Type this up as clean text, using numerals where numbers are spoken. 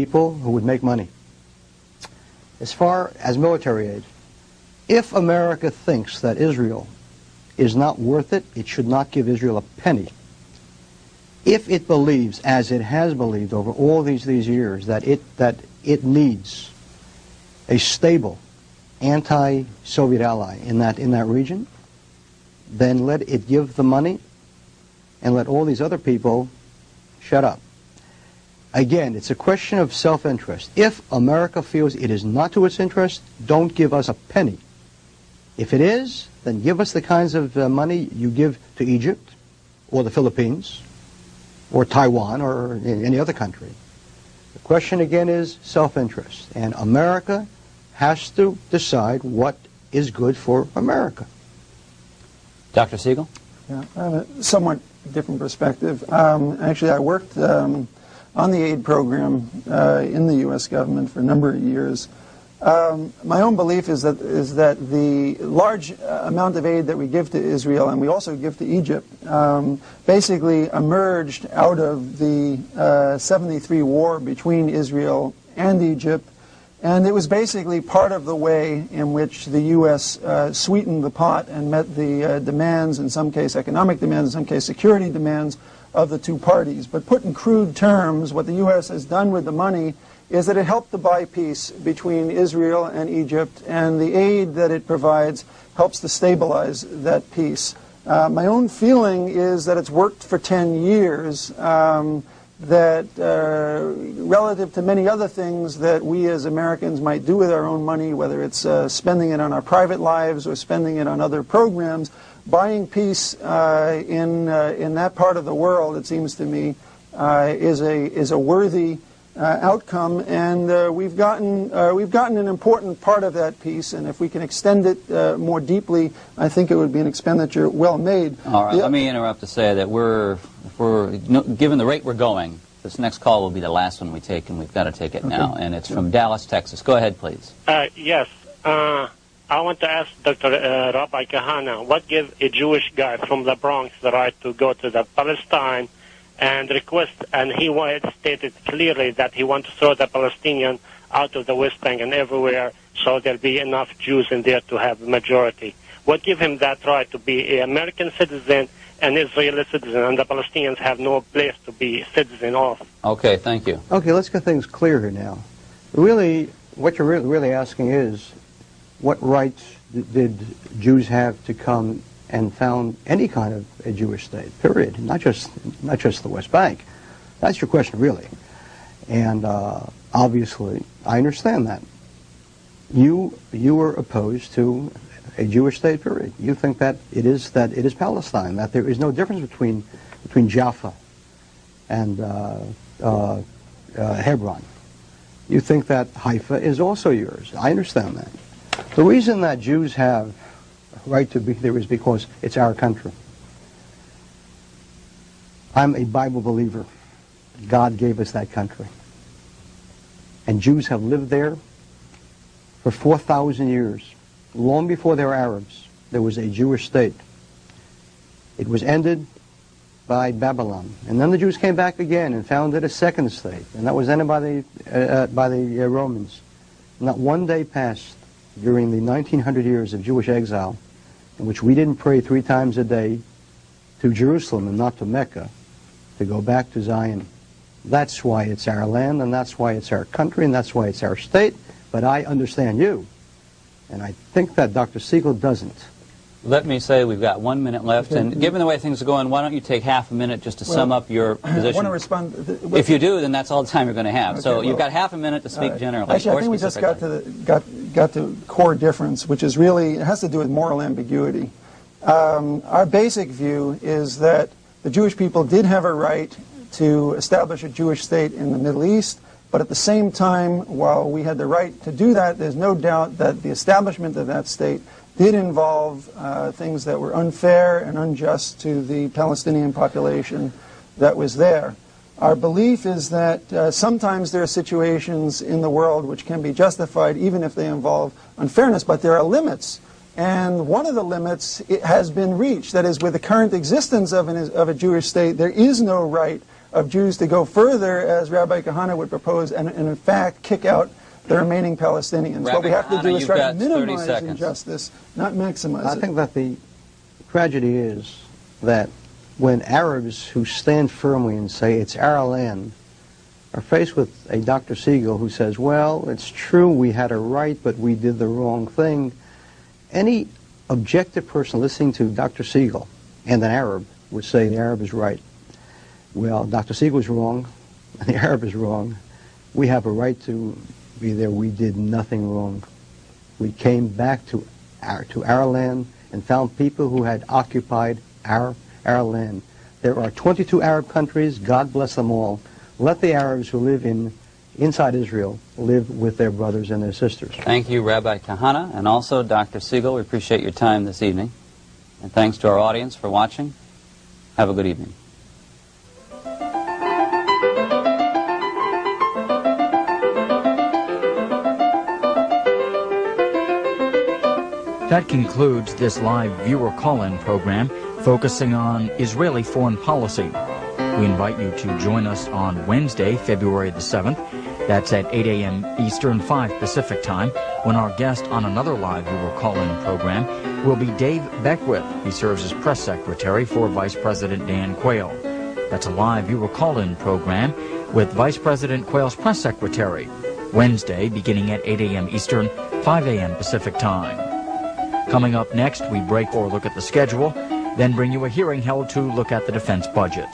people who would make money. As far as military aid, if America thinks that Israel is not worth it, it should not give Israel a penny. If it believes, as it has believed over all these years, that it needs a stable anti-Soviet ally in that region, then let it give the money and let all these other people shut up. Again, it's a question of self-interest. If America feels it is not to its interest, don't give us a penny. If it is, then give us the kinds of money you give to Egypt or the Philippines or Taiwan or any other country. The question again is self-interest, and America has to decide what is good for America. Dr. Segal? Yeah, I have a somewhat different perspective. Actually, I worked on the aid program in the U.S. government for a number of years. My own belief is that the large amount of aid that we give to Israel, and we also give to Egypt, basically emerged out of the 73 war between Israel and Egypt. And it was basically part of the way in which the U.S. sweetened the pot and met the demands, in some case economic demands, in some case security demands, of the two parties. But put in crude terms, what the U.S. has done with the money is that it helped to buy peace between Israel and Egypt, and the aid that it provides helps to stabilize that peace. My own feeling is that it's worked for 10 years, that relative to many other things that we as Americans might do with our own money, whether it's spending it on our private lives or spending it on other programs, buying peace in that part of the world, it seems to me, is a worthy outcome, and we've gotten an important part of that peace, and if we can extend it more deeply, I think it would be an expenditure well made. All right, let me interrupt to say that given the rate we're going, this next call will be the last one we take, and we've got to take it now, and it's from Dallas, Texas. Go ahead, please. Yes. I want to ask Dr. Rabbi Kahane, what gives a Jewish guy from the Bronx the right to go to the Palestine and request, and he stated clearly that he wants to throw the Palestinian out of the West Bank and everywhere so there'll be enough Jews in there to have a majority. What gives him that right to be an American citizen, an Israeli citizen, and the Palestinians have no place to be citizen of? Okay, thank you. Okay, let's get things clear here now. Really, what you're really asking is, what rights did Jews have to come and found any kind of a Jewish state, period, not just the West Bank? That's your question, really. And obviously, I understand that. You were opposed to a Jewish state, period. You think that it is Palestine, that there is no difference between Jaffa and Hebron. You think that Haifa is also yours. I understand that. The reason that Jews have a right to be there is because it's our country. I'm a Bible believer. God gave us that country. And Jews have lived there for 4,000 years. Long before there were Arabs, there was a Jewish state. It was ended by Babylon. And then the Jews came back again and founded a second state. And that was ended by the Romans. Not one day passed during the 1900 years of Jewish exile in which we didn't pray 3 times a day to Jerusalem and not to Mecca to go back to Zion. That's why it's our land, and that's why it's our country, and that's why it's our state. But I understand you, and I think that Dr. Segal doesn't. Let me say we've got 1 minute left, and given the way things are going, why don't you take half a minute just to sum up your position? I want to respond. If you do, then that's all the time you're going to have. Okay, so you've got half a minute to speak generally. Actually, I think we just got to core difference, which is really, it has to do with moral ambiguity. Our basic view is that the Jewish people did have a right to establish a Jewish state in the Middle East, but at the same time, while we had the right to do that, there's no doubt that the establishment of that state did involve things that were unfair and unjust to the Palestinian population that was there. Our belief is that sometimes there are situations in the world which can be justified even if they involve unfairness, but there are limits. And one of the limits has been reached. That is, with the current existence of a Jewish state, there is no right of Jews to go further, as Rabbi Kahane would propose, and in fact kick out the remaining Palestinians. Rabbi What we have to do Kahane, is try to you've got 30 minimize seconds. injustice, not maximize I it. think that the tragedy is that when Arabs who stand firmly and say it's our land are faced with a Dr. Segal who says, well, it's true, we had a right, but we did the wrong thing. Any objective person listening to Dr. Segal and an Arab would say the Arab is right. Well, Dr. Segal is wrong, and the Arab is wrong. We have a right to be there. We did nothing wrong. We came back to our land and found people who had occupied our land. There are 22 Arab countries. God bless them all. Let the Arabs who live inside Israel live with their brothers and their sisters. Thank you, Rabbi Kahane, and also Dr. Segal. We appreciate your time this evening. And thanks to our audience for watching. Have a good evening. That concludes this live viewer call-in program focusing on Israeli foreign policy. We invite you to join us on Wednesday, February the 7th. That's at 8 a.m. Eastern, 5 Pacific time, when our guest on another live viewer call-in program will be Dave Beckwith. He serves as press secretary for Vice President Dan Quayle. That's a live viewer call-in program with Vice President Quayle's press secretary, Wednesday beginning at 8 a.m. Eastern, 5 a.m. Pacific time. Coming up next, we break or look at the schedule, then bring you a hearing held to look at the defense budget.